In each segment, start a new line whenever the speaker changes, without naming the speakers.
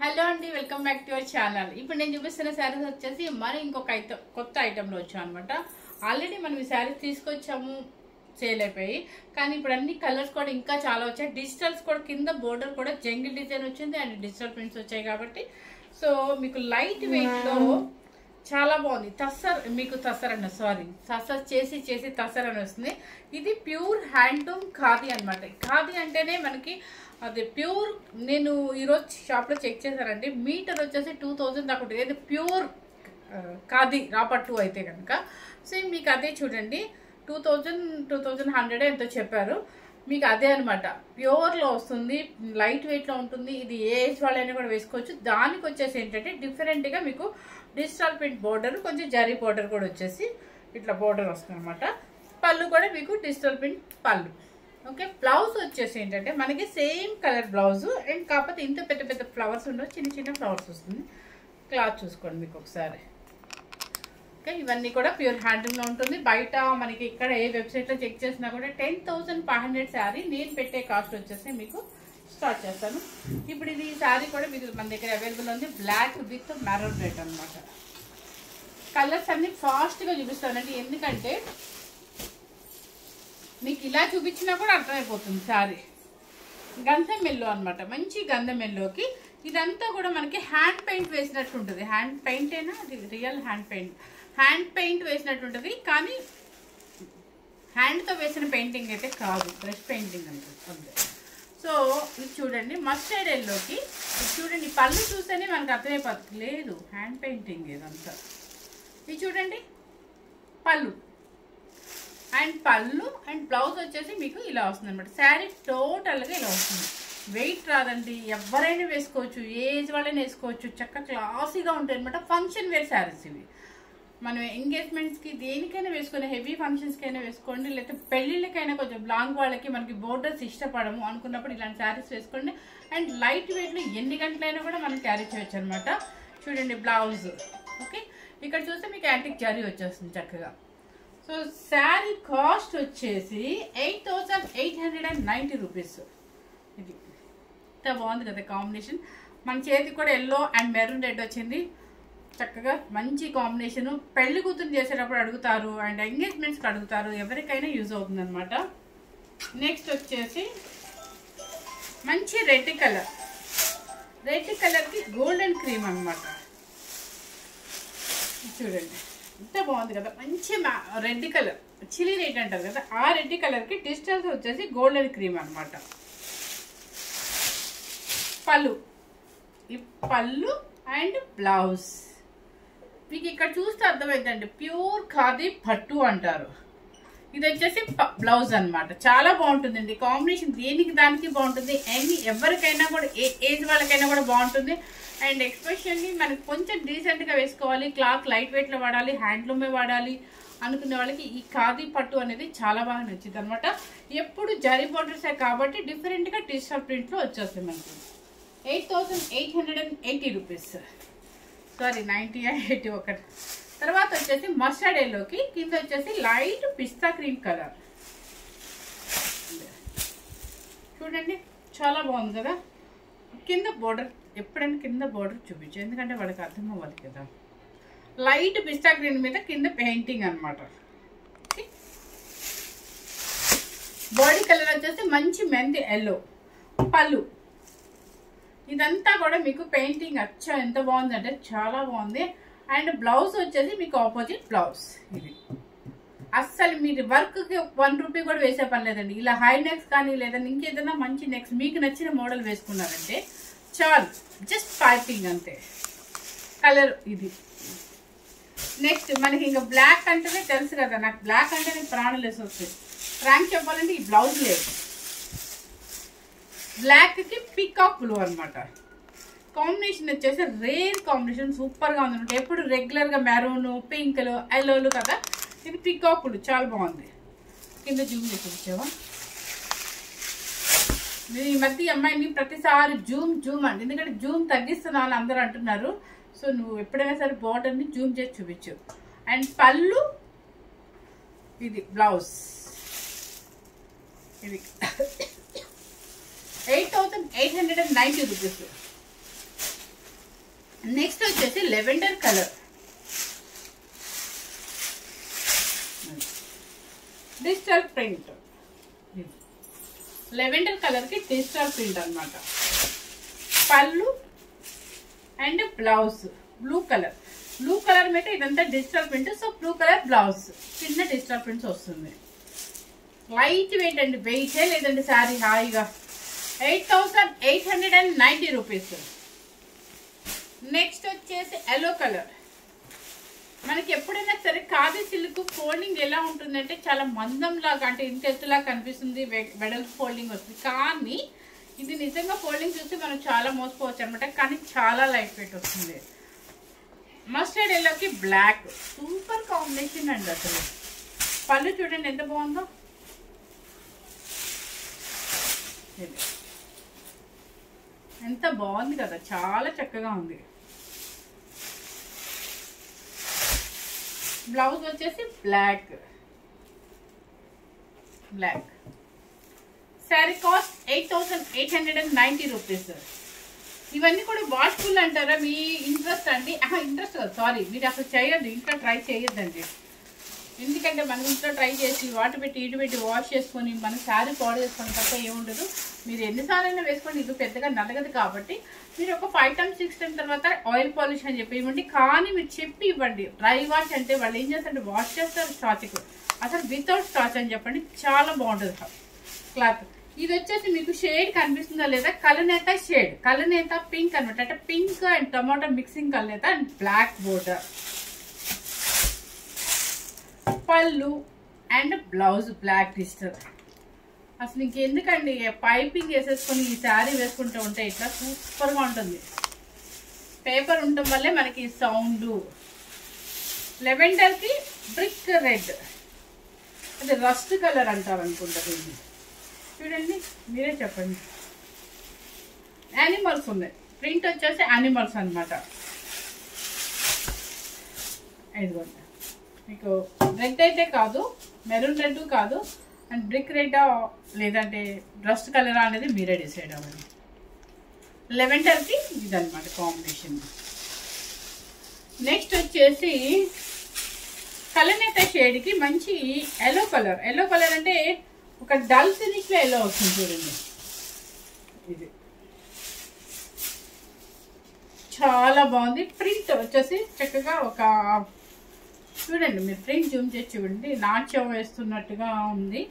Hello అండి, welcome back to our channel. ఇప్పుడు నేను చూపిస్తున్న శారీస్ వచ్చేసి మరి ఇంకొక కొత్త ఐటెంలో వచ్చాం అనమాట. ఆల్రెడీ మనం ఈ శారీస్ తీసుకొచ్చాము, సేల్ అయిపోయి. కానీ ఇప్పుడు అన్ని కలర్స్ కూడా ఇంకా చాలా వచ్చాయి. డిజిటల్స్ కూడా కింద బోర్డర్ కూడా జంగిల్ డిజైన్ వచ్చింది అండ్ డిజిటల్ ప్రింట్స్ వచ్చాయి కాబట్టి సో మీకు లైట్ వెయిట్ లో చాలా బాగుంది. తస్సర్ చేసి తస్సర్ అని వస్తుంది. ఇది ప్యూర్ హ్యాండ్లూమ్ ఖాదీ అనమాట. ఖాదీ అంటేనే మనకి అది ప్యూర్. నేను ఈరోజు షాప్ లో చెక్ చేశానండి, మీటర్ వచ్చేసి 2000 దాకా ఉంటుంది. ఇది ప్యూర్ ఖాదీ రాపట్టు అయితే కనుక సేమ్ మీకు అదే చూడండి, 2100 ఎంతో చెప్పారు. మీకు అదే అనమాట, ప్యూర్లో వస్తుంది, లైట్ వెయిట్లో ఉంటుంది. ఇది ఏ ఏజ్ వాళ్ళైనా కూడా వేసుకోవచ్చు. దానికి వచ్చేసి ఏంటంటే డిఫరెంట్గా మీకు డిజిటల్ ప్రింట్ బోర్డర్, కొంచెం జరీ బోర్డర్ కూడా వచ్చేసి ఇట్లా బోర్డర్ వస్తుంది అనమాట. పళ్ళు కూడా మీకు డిజిటల్ ప్రింట్ పళ్ళు. ఓకే, బ్లౌజ్ వచ్చేసి ఏంటంటే మనకి సేమ్ కలర్ బ్లౌజ్ అండ్ కాకపోతే ఇంత పెద్ద పెద్ద ఫ్లవర్స్ ఉండవు, చిన్న చిన్న ఫ్లవర్స్ వస్తుంది. క్లాత్ చూసుకోండి మీకు ఒకసారి. ఓకే, ఇవన్నీ కూడా ప్యూర్ హ్యాండ్లూమ్లో ఉంటుంది. బయట మనకి ఇక్కడ ఏ వెబ్సైట్లో చెక్ చేసినా కూడా 10,500 శారీ. నేను పెట్టే కాస్ట్ వచ్చేసి మీకు స్టార్ట్ చేస్తాను. ఇప్పుడు ఇది శారీ కూడా మీకు మన దగ్గర అవైలబుల్ ఉంది. బ్లాక్ విత్ మెరూన్ రెడ్ అనమాట. కలర్స్ అన్ని ఫాస్ట్గా చూపిస్తానండి, ఎందుకంటే మీకు ఇలా చూపించినా కూడా అర్థమైపోతుంది. శారీ గంధం ఎల్లో అనమాట, మంచి గంధం ఎల్లోకి ఇదంతా కూడా మనకి హ్యాండ్ పెయింట్ వేసినట్టు ఉంటుంది. హ్యాండ్ పెయింట్ అయినా అది రియల్ హ్యాండ్ పెయింట్ వేసినట్టు ఉంటుంది. కానీ హ్యాండ్తో వేసిన పెయింటింగ్ అయితే కాదు, బ్రష్ పెయింటింగ్ అంతే. సో ఇది చూడండి, మస్టర్డ్ ఎల్లోకి చూడండి, పళ్ళు చూస్తేనే మనకు అర్థమైపోతుంది, లేదు హ్యాండ్ పెయింటింగ్ ఇదంతా. ఇది చూడండి పళ్ళు అండ్ బ్లౌజ్ వచ్చేసి మీకు ఇలా వస్తుంది అనమాట. శారీ టోటల్గా ఇలా వస్తుంది. వెయిట్ రాదండి, ఎవరైనా వేసుకోవచ్చు, ఏ ఏజ్ వాళ్ళైనా వేసుకోవచ్చు. చక్కగా క్లాసీగా ఉంటాయి అనమాట. ఫంక్షన్ వేర్ శారీస్ ఇవి. మనం ఎంగేజ్మెంట్స్కి దేనికైనా వేసుకొని, హెవీ ఫంక్షన్స్కైనా వేసుకోండి, లేకపోతే పెళ్ళిళ్ళకైనా కొంచెం లాంగ్ వాళ్ళకి మనకి బోర్డర్స్ ఇష్టపడము అనుకున్నప్పుడు ఇలాంటి శారీస్ వేసుకోండి. అండ్ లైట్ వెయిట్లో ఎన్ని గంటలైనా కూడా మనం క్యారీ చేయొచ్చు అనమాట. చూడండి బ్లౌజ్. ఓకే, ఇక్కడ చూస్తే మీకు యాంటిక్ జరీ వచ్చేస్తుంది చక్కగా. సో శారీ కాస్ట్ వచ్చేసి 8,890 రూపీస్. ఇది ఇంత బాగుంది కదా కాంబినేషన్. మన చేతికి కూడా ఎల్లో అండ్ మెరూన్ రెడ్ వచ్చింది. చక్కగా మంచి కాంబినేషను. పెళ్లి కూతురు చేసేటప్పుడు అడుగుతారు అండ్ ఎంగేజ్మెంట్స్కి అడుగుతారు, ఎవరికైనా యూజ్ అవుతుంది అనమాట. నెక్స్ట్ వచ్చేసి మంచి రెడ్ కలర్కి గోల్డెన్ క్రీమ్ అనమాట. చూడండి ఎంత బాగుంది కదా, మంచి రెడ్ కలర్, చిల్లీ రెడ్ అంటారు కదా, ఆ రెడ్ కలర్కి డిజిటల్స్ వచ్చేసి గోల్డెన్ క్రీమ్ అనమాట. పళ్ళు అండ్ బ్లౌజ్ మీకు ఇక్కడ చూస్తే అర్థమైందండి, ప్యూర్ ఖాదీ పట్టు అంటారు. ఇది వచ్చేసి బ్లౌజ్ అనమాట. చాలా బాగుంటుందండి కాంబినేషన్, దేనికి దానికి బాగుంటుంది. ఎవరికైనా కూడా ఏ ఏజ్ వాళ్ళకైనా కూడా బాగుంటుంది. అండ్ ఎక్స్పెషల్లీ మనకి కొంచెం డీసెంట్గా వేసుకోవాలి, క్లాత్ లైట్ వెయిట్లో వాడాలి, హ్యాండ్లూమే వాడాలి అనుకునే వాళ్ళకి ఈ ఖాదీ పట్టు అనేది చాలా బాగా నచ్చింది అనమాట. ఎప్పుడు జరీ బోర్డర్సే కాబట్టి డిఫరెంట్గా డిజిటల్ ప్రింట్లో వచ్చేస్తుంది మనకి. 8,880 రూపీస్, సారీ 90 ఒకటి. తర్వాత వచ్చేసి మస్టర్డ్ ఎల్లోకి కింద వచ్చేసి లైట్ పిస్తా క్రీమ్ కలర్. చూడండి చాలా బాగుంది కదా. కింద బోర్డర్, ఎప్పుడైనా కింద బోర్డర్ చూపించు, ఎందుకంటే వాడికి అర్థం అవ్వాలి కదా. లైట్ పిస్తా గ్రీన్ మీద కింద పెయింటింగ్ అనమాట. బాడీ కలర్ వచ్చేసి మంచి మెంతి ఎల్లో. పళ్ళు ఇదంతా కూడా మీకు పెయింటింగ్ అచ్చా ఎంత బాగుందంటే చాలా బాగుంది. అండ్ బ్లౌజ్ వచ్చేసి మీకు ఆపోజిట్ బ్లౌజ్. ఇది అస్సలు మీరు వర్క్కి 1 రూపీ కూడా వేసే పని లేదండి. ఇలా హై నెక్స్ కానీ లేదంటే ఇంకేదైనా మంచి నెక్స్ మీకు నచ్చిన మోడల్ వేసుకున్నారంటే చాలు, జస్ట్ పైపింగ్ అంతే. కలర్ ఇది. నెక్స్ట్ మనకి ఇంకా బ్లాక్ అంటేనే తెలుసు కదా, నాకు బ్లాక్ అంటేనే ప్రాణం లేసి వస్తుంది. ఫ్రాంక్ చెప్పాలంటే ఈ బ్లౌజ్ లేదు, బ్లాక్కి పీకాక్ బ్లూ అనమాట. కాంబినేషన్ వచ్చేసి రేర్ కాంబినేషన్, సూపర్గా ఉందన్నమాట. ఎప్పుడు రెగ్యులర్గా మెరూన్, పింక్లు, ఎల్లోలు కదా, ఇది పీకాక్ బ్లూ చాలా బాగుంది. కింద జూమ్ చేసి వచ్చావా, నేను ఈ మధ్య అమ్మాయిని ప్రతిసారి జూమ్ అండి, ఎందుకంటే జూమ్ తగ్గిస్తున్నాను అందరూ అంటున్నారు. సో నువ్వు ఎప్పుడైనా సరే బోర్డర్ని జూమ్ చేసి చూపించు. అండ్ పళ్ళు, ఇది బ్లౌజ్. ఇది 8,890 రూపీస్. నెక్స్ట్ వచ్చేసి lavender colour, digital print. Lavender colour కి డిజిటల్ ప్రింట్ అన్నమాట. పళ్ళు and blouse blue colour. Blue colour మీద ఇదంతా digital print. So blue colour blouse, చిన్న డిజిటల్ ప్రింట్స్ వస్తుంది. లైట్ వెయిట్ అండి, వెయిటే లేదండి శారీ హాయిగా. 8,890 రూపీస్. నెక్స్ట్ వచ్చేసి ఎల్లో కలర్. మనకి ఎప్పుడైనా సరే ఖాదీ సిల్క్ ఫోల్డింగ్ ఎలా ఉంటుందంటే చాలా మందం లాగా, అంటే ఇంతెత్తులా కనిపిస్తుంది, వెడల్పు ఫోల్డింగ్ వస్తుంది. కానీ ఇది నిజంగా ఫోల్డింగ్ చూస్తే మనం చాలా మోసపోవచ్చు అనమాట. కానీ చాలా లైట్ వెయిట్ వస్తుంది. మస్టర్డ్ ఎల్లోకి బ్లాక్, సూపర్ కాంబినేషన్ అండి అసలు. పళ్ళు చూడండి ఎంత బాగుందో. ఎంత బాగుంది కదా, చాలా చక్కగా ఉంది. బ్లౌజ్ వచ్చేసి బ్లాక్. Sari cost 8,890 rupees. ఇవన్నీ కూడా వాష్ఫుల్ అంటారా? మీ ఇంట్రెస్ట్ అండి. ఇంట్రెస్ట్ కాదు, సారీ, మీరు అసలు చేయొద్దు, ఇంట్లో ట్రై చేయొద్దండి. ఎందుకంటే మనం ఇంట్లో ట్రై చేసి వాటర్ పెట్టి ఇటు పెట్టి వాష్ చేసుకొని మన శారీ పాడు చేసుకొని తప్ప ఏముండదు. మీరు ఎన్నిసార్లు అయినా వేసుకోండి, ఇది పెద్దగా నలగదు. కాబట్టి మీరు ఒక 5 times 6 times తర్వాత ఆయిల్ పాలిష్ అని చెప్పి ఇవ్వండి. కానీ మీరు చెప్పి ఇవ్వండి. డ్రై వాష్ అంటే వాళ్ళు ఏం చేస్తారంటే వాష్ చేస్తారు స్టార్చ్కి, అసలు వితౌట్ స్టార్చ్ అని చెప్పండి. చాలా బాగుంటుంది క్లాత్. ఇది వచ్చేసి మీకు షేడ్ కనిపిస్తుందా లేదా? కలనేత షేడ్, కలనేత పింక్ అనమాట. అంటే పింక్ అండ్ టమాటో మిక్సింగ్ కలనేత అండ్ బ్లాక్ బోర్డర్. పళ్ళు అండ్ బ్లౌజ్ బ్లాక్ డిజిటల్. అసలు ఇంకెందుకండి, పైపింగ్ వేసేసుకొని ఈ శారీ వేసుకుంటూ ఉంటే ఇట్లా సూపర్గా ఉంటుంది. పేపర్ ఉండటం వల్లే మనకి సౌండ్. లెవెండర్కి బ్రిక్ రెడ్, అది రస్ట్ కలర్ అంటారు అనుకుంటా. చూడండి, మీరే చెప్పండి. యానిమల్స్ ఉన్నాయి, ప్రింట్ వచ్చేసి యానిమల్స్ అనమాట. ఇదిగోండి, మీకు రెడ్ అయితే కాదు, మెరూన్ రెడ్ కాదు, అండ్ బ్రిక్ రెడ్ లేదంటే రస్ట్ కలర్ అనేది మీరే డిసైడ్ అవ్వండి. లెవెండర్కి ఇదనమాట కాంబినేషన్. నెక్స్ట్ వచ్చేసి కలనేత షేడ్కి మంచి ఎల్లో కలర్. ఎల్లో కలర్ అంటే ఒక డల్ ఫినిష్లో ఎల్లో వస్తుంది చూడండి. ఇది చాలా బాగుంది. ప్రింట్ వచ్చేసి చక్కగా ఒక చూడండి, మీరు ప్రింట్ జూమ్ చేసి చూడండి, నాట్యం వేస్తున్నట్టుగా ఉంది.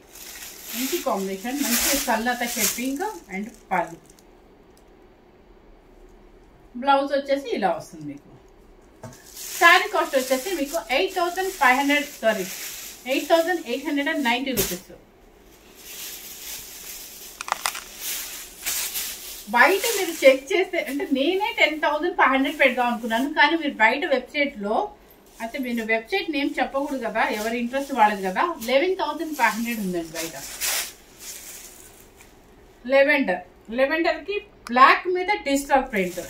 మంచి కాంబినేషన్, మంచి కలనేత షేపింగ్ అండ్ పళ్ళు. బ్లౌజ్ వచ్చేసి ఇలా వస్తుంది మీకు. శారీ కాస్ట్ వచ్చేసి మీకు 8,890 రూపీస్. బయట మీరు చెక్ చేస్తే అంటే నేనే 10,500 పెడదాం అనుకున్నాను. కానీ మీరు బయట వెబ్సైట్లో అయితే మీరు వెబ్సైట్ నేమ్ చెప్పకూడదు కదా, ఎవరి ఇంట్రెస్ట్ వాళ్ళది కదా. 11,500 ఉందండి బయట. లెవెండర్కి బ్లాక్ మీద డిజిటల్ ప్రింట్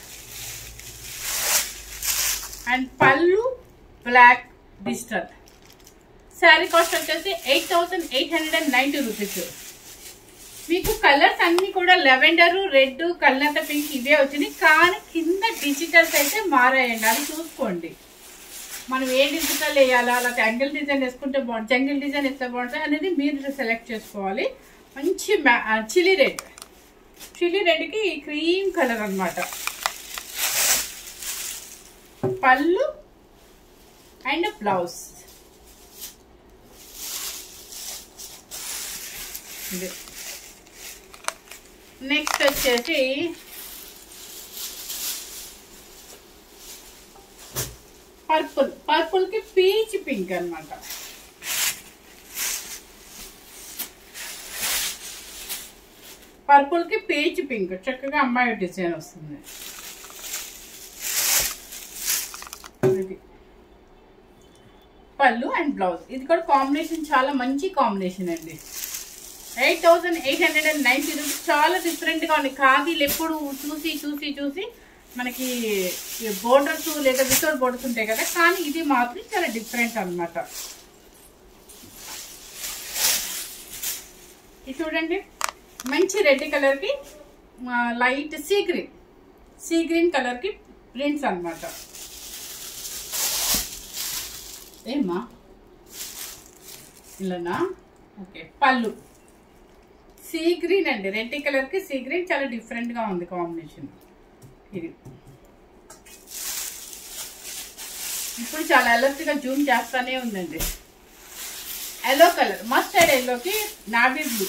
అండ్ పళ్ళు బ్లాక్ డిజిటల్. శారీ కాస్ట్ వచ్చేసి 8,890 రూపీస్. మీకు కలర్స్ అన్ని కూడా లెవెండర్, రెడ్, కలనేత పింక్ ఇవే వచ్చినాయి. కానీ కింద డిజిటల్స్ అయితే మారాయండి, అది చూసుకోండి. మనం ఏ డిజిటల్ వేయాలా, లేకపోతే యాంగిల్ డిజైన్ వేసుకుంటే బాగుంటుంది, జంగిల్ డిజైన్ వేస్తే బాగుంటుంది అనేది మీరు సెలెక్ట్ చేసుకోవాలి. మంచి చిల్లీ రెడ్కి క్రీమ్ కలర్ అనమాట. పళ్ళు అండ్ బ్లౌజ్ ఇది. నెక్స్ట్ వచ్చేసి పర్పుల్ కి పీచ్ పింక్ అనమాట. పర్పుల్ కి పీచ్ పింక్ చక్కగా అమ్మాయి డిజైన్ వస్తుంది. పళ్ళు అండ్ బ్లౌజ్. ఇది కూడా కాంబినేషన్ చాలా మంచి కాంబినేషన్ అండి. 8,890 రూపీస్. చాలా డిఫరెంట్గా ఉంది. ఖాదీలు ఎప్పుడు చూసి మనకి బోర్డర్స్ లేదా వితౌట్ బోర్డర్స్ ఉంటాయి కదా, కానీ ఇది మాత్రం చాలా డిఫరెంట్ అనమాట. ఇది చూడండి, మంచి రెడ్ కలర్కి లైట్ సీ గ్రీన్ కలర్కి ప్రింట్స్ అన్నమాట. ఏమ్మా ఇలానా? ఓకే. పళ్ళు సీ గ్రీన్ అండి, రెడ్ కలర్ కి సీ గ్రీన్ చాలా డిఫరెంట్ గా ఉంది కాంబినేషన్. ఇది ఇప్పుడు చాలా అలర్ట్ గా జూమ్ చేస్తానే ఉందండి. ఎల్లో కలర్, మస్టర్డ్ ఎల్లోకి నావీ బ్లూ.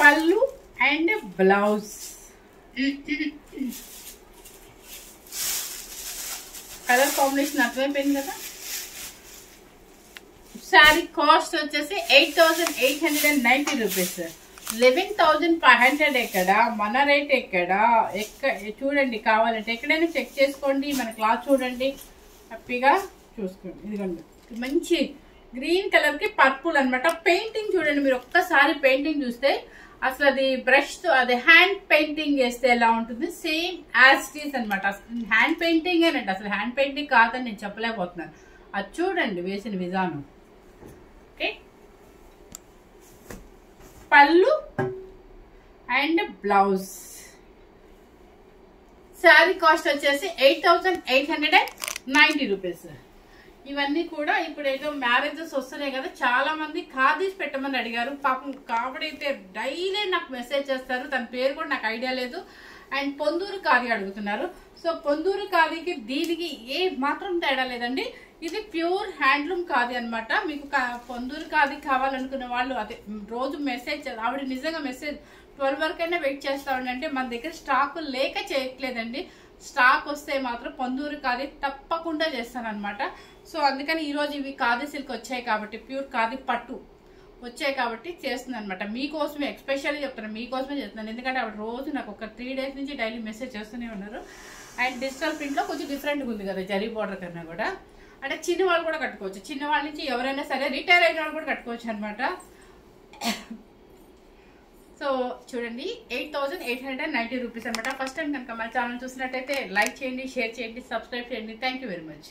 పళ్ళు అండ్ బ్లౌజ్. కలర్ కాంబినేషన్ అర్థమైపోయింది కదా. శారీ కాస్ట్ వచ్చేసి 8,890 రూపీస్. 11,500 ఎక్కడ, మన రేట్ ఎక్కడ చూడండి. కావాలంటే ఎక్కడైనా చెక్ చేసుకోండి. మన క్లాత్ చూడండి, హ్యాపీగా చూసుకోండి. ఇదిగోండి మంచి గ్రీన్ కలర్ కి పర్పుల్ అనమాట. పెయింటింగ్ చూడండి, మీరు ఒక్కసారి పెయింటింగ్ చూస్తే అసలు అది బ్రష్ తో అది హ్యాండ్ పెయింటింగ్ వేస్తే ఎలా ఉంటుంది, సేమ్ యాజ్ ఇట్ ఈస్ అనమాట. హ్యాండ్ పెయింటింగ్ ఏనండి, అసలు హ్యాండ్ పెయింటింగ్ కాదని నేను చెప్పలేకపోతున్నాను. అది చూడండి వేసిన విధానం. ఓకే. పళ్ళు అండ్ బ్లౌజ్. శారీ కాస్ట్ వచ్చేసి 8,890 రూపీస్. ఇవన్నీ కూడా ఇప్పుడు ఏదో మ్యారేజెస్ వస్తున్నాయి కదా, చాలా మంది ఖాదీస్ పెట్టమని అడిగారు. పాపం కావడైతే డైలీ నాకు మెసేజ్ చేస్తారు, తన పేరు కూడా నాకు ఐడియా లేదు. అండ్ పొందూరు ఖాదీ అడుగుతున్నారు. సో పొందూరు ఖాదీకి దీనికి ఏ మాత్రం తేడా లేదండి. ఇది ప్యూర్ హ్యాండ్లూమ్ ఖాదీ అనమాట. మీకు పొందూరు ఖాదీ కావాలనుకున్న వాళ్ళు అదే రోజు మెసేజ్, ఆవిడ నిజంగా మెసేజ్ 12 వరకైనా వెయిట్ చేస్తా ఉండండి. మన దగ్గర స్టాక్ లేక చేయట్లేదండి. స్టాక్ వస్తే మాత్రం పొందూరు ఖాదీ తప్పకుండా చేస్తాను అనమాట. సో అందుకని ఈరోజు ఇవి ఖాదీ సిల్క్ వచ్చాయి కాబట్టి, ప్యూర్ ఖాదీ పట్టు వచ్చాయి కాబట్టి చేస్తుంది అనమాట. మీకోసమే ఎక్స్పెషల్లీ చెప్తాను, మీకోసమే చేస్తున్నాను. ఎందుకంటే ఆవిడ రోజు నాకు ఒక 3 డేస్ నుంచి డైలీ మెసేజ్ చేస్తూనే ఉన్నారు. అండ్ డిజిటల్ ప్రింట్లో కొంచెం డిఫరెంట్గా ఉంది కదా, జరీ బార్డర్ కన్నా కూడా. అంటే చిన్న వాళ్ళు కూడా కట్టుకోవచ్చు, చిన్నవాళ్ళ నుంచి ఎవరైనా సరే రిటైర్ అయిన వాళ్ళు కూడా కట్టుకోవచ్చు అనమాట. సో చూడండి 8,890 రూపీస్ అనమాట. ఫస్ట్ టైం కనుక మన ఛానల్ చూసినట్టయితే లైక్ చేయండి, షేర్ చేయండి, సబ్స్క్రైబ్ చేయండి. Thank you very much.